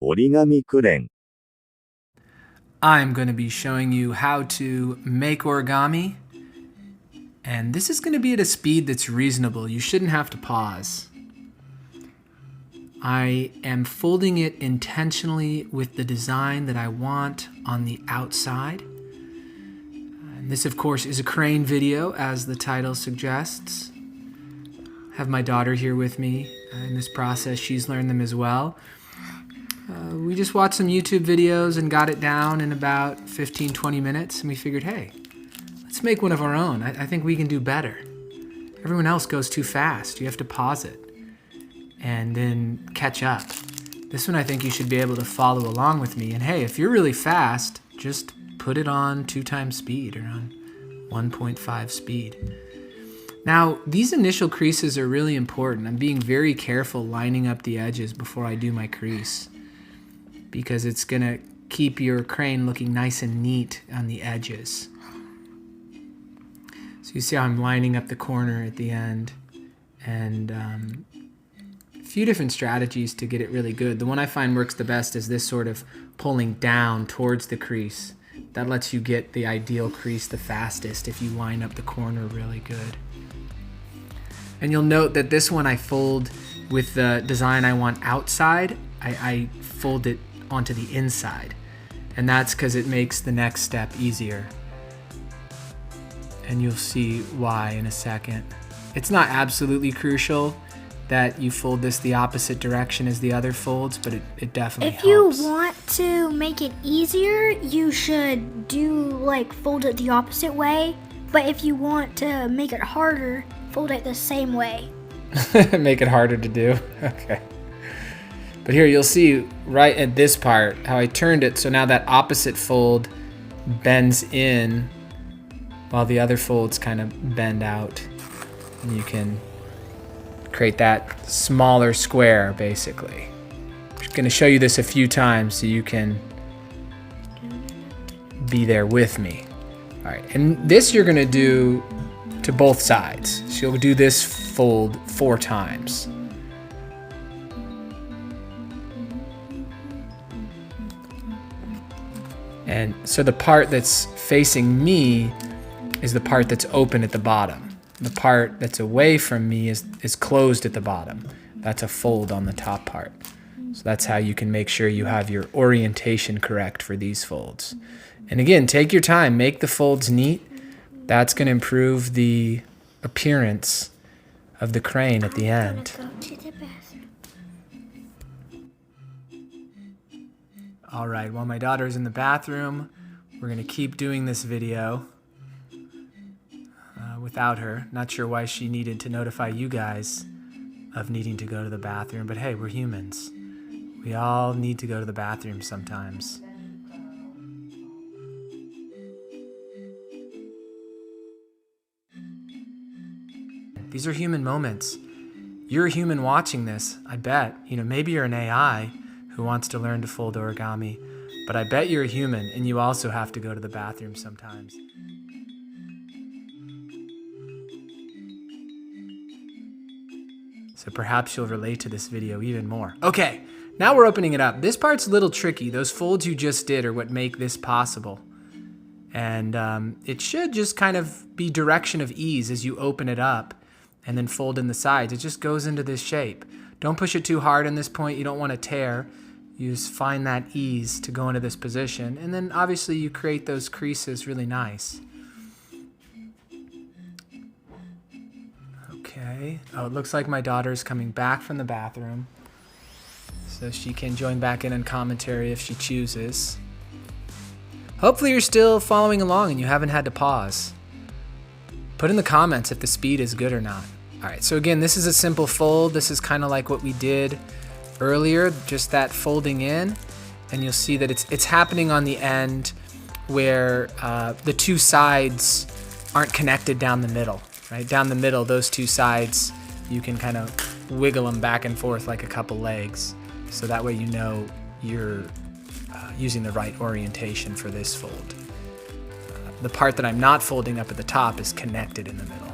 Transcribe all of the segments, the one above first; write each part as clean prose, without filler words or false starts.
Origami Crane. I'm going to be showing you how to make origami, and this is going to be at a speed that's reasonable. You shouldn't have to pause. I am folding it intentionally with the design that I want on the outside. And this, of course, is a crane video, as the title suggests. I have my daughter here with me in this process. She's learned them as well. We just watched some YouTube videos and got it down in about 15-20 minutes, and we figured, hey, let's make one of our own. I think we can do better. Everyone else goes too fast. You have to pause it and then catch up. This one I think you should be able to follow along with me. And hey, if you're really fast, just put it on 2 times speed or on 1.5 speed. Now, these initial creases are really important. I'm being very careful lining up the edges before I do my crease, because it's gonna keep your crane looking nice and neat on the edges. So you see how I'm lining up the corner at the end, and a few different strategies to get it really good. The one I find works the best is this sort of pulling down towards the crease. That lets you get the ideal crease the fastest if you line up the corner really good. And you'll note that this one I fold with the design I want outside. I fold it onto the inside, and that's because it makes the next step easier, and you'll see why in a second. It's not absolutely crucial that you fold this the opposite direction as the other folds, but it definitely helps. If you want to make it easier, you should fold it the opposite way, but if you want to make it harder, fold it the same way. Make it harder to do. Okay. But here you'll see right at this part how I turned it so now that opposite fold bends in while the other folds kind of bend out. And you can create that smaller square basically. I'm just going to show you this a few times so you can be there with me. All right, and this you're going to do to both sides. So you'll do this fold 4 times. And so the part that's facing me is the part that's open at the bottom. The part that's away from me is closed at the bottom. That's a fold on the top part. So that's how you can make sure you have your orientation correct for these folds. And again, take your time, make the folds neat. That's going to improve the appearance of the crane at the end. All right, while my daughter's in the bathroom, we're gonna keep doing this video without her. Not sure why she needed to notify you guys of needing to go to the bathroom, but hey, we're humans. We all need to go to the bathroom sometimes. These are human moments. You're a human watching this, I bet. Maybe you're an AI who wants to learn to fold origami, but I bet you're a human and you also have to go to the bathroom sometimes. So perhaps you'll relate to this video even more. Okay, now we're opening it up. This part's a little tricky. Those folds you just did are what make this possible. And it should just kind of be direction of ease as you open it up and then fold in the sides. It just goes into this shape. Don't push it too hard in this point. You don't want to tear. You just find that ease to go into this position. And then obviously you create those creases really nice. Okay. Oh, it looks like my daughter's coming back from the bathroom, so she can join back in on commentary if she chooses. Hopefully you're still following along and you haven't had to pause. Put in the comments if the speed is good or not. All right, so again, this is a simple fold. This is kind of like what we did earlier, just that folding in, and you'll see that it's happening on the end where the 2 sides aren't connected down the middle, right? Down the middle, those 2 sides, you can kind of wiggle them back and forth like a couple legs, so that way you know you're using the right orientation for this fold. The part that I'm not folding up at the top is connected in the middle.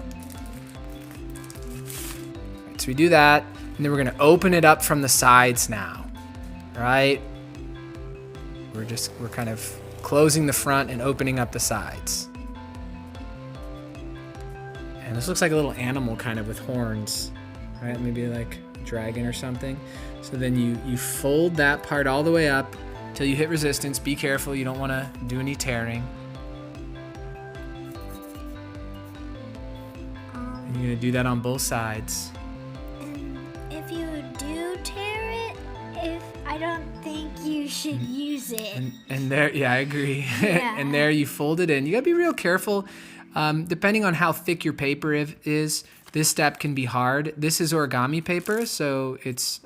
Right, so we do that, and then we're going to open it up from the sides now. All right, We're kind of closing the front and opening up the sides. And this looks like a little animal kind of with horns, right? Maybe like a dragon or something. So then you fold that part all the way up till you hit resistance. Be careful, you don't want to do any tearing. And you're going to do that on both sides. And if you do tear it, I don't think you should use it. And there, yeah, I agree. Yeah. And there you fold it in. You gotta be real careful. Depending on how thick your paper is, this step can be hard. This is origami paper, so it's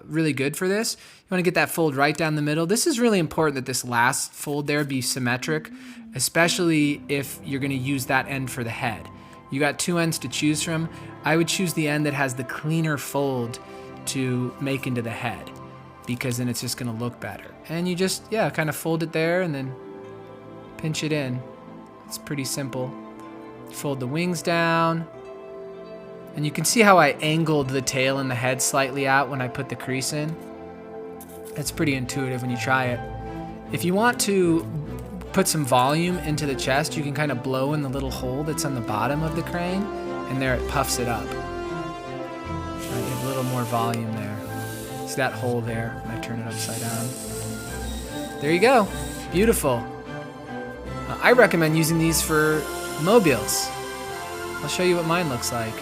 really good for this. You wanna get that fold right down the middle. This is really important that this last fold there be symmetric, especially if you're gonna use that end for the head. You got two ends to choose from. I would choose the end that has the cleaner fold to make into the head, because then it's just gonna look better. And you just, yeah, kind of fold it there and then pinch it in. It's pretty simple. Fold the wings down. And you can see how I angled the tail and the head slightly out when I put the crease in. It's pretty intuitive when you try it. If you want to put some volume into the chest, you can kind of blow in the little hole that's on the bottom of the crane, and there it puffs it up. Right, you have a little more volume there. See that hole there when I turn it upside down? There you go. Beautiful. I recommend using these for mobiles. I'll show you what mine looks like.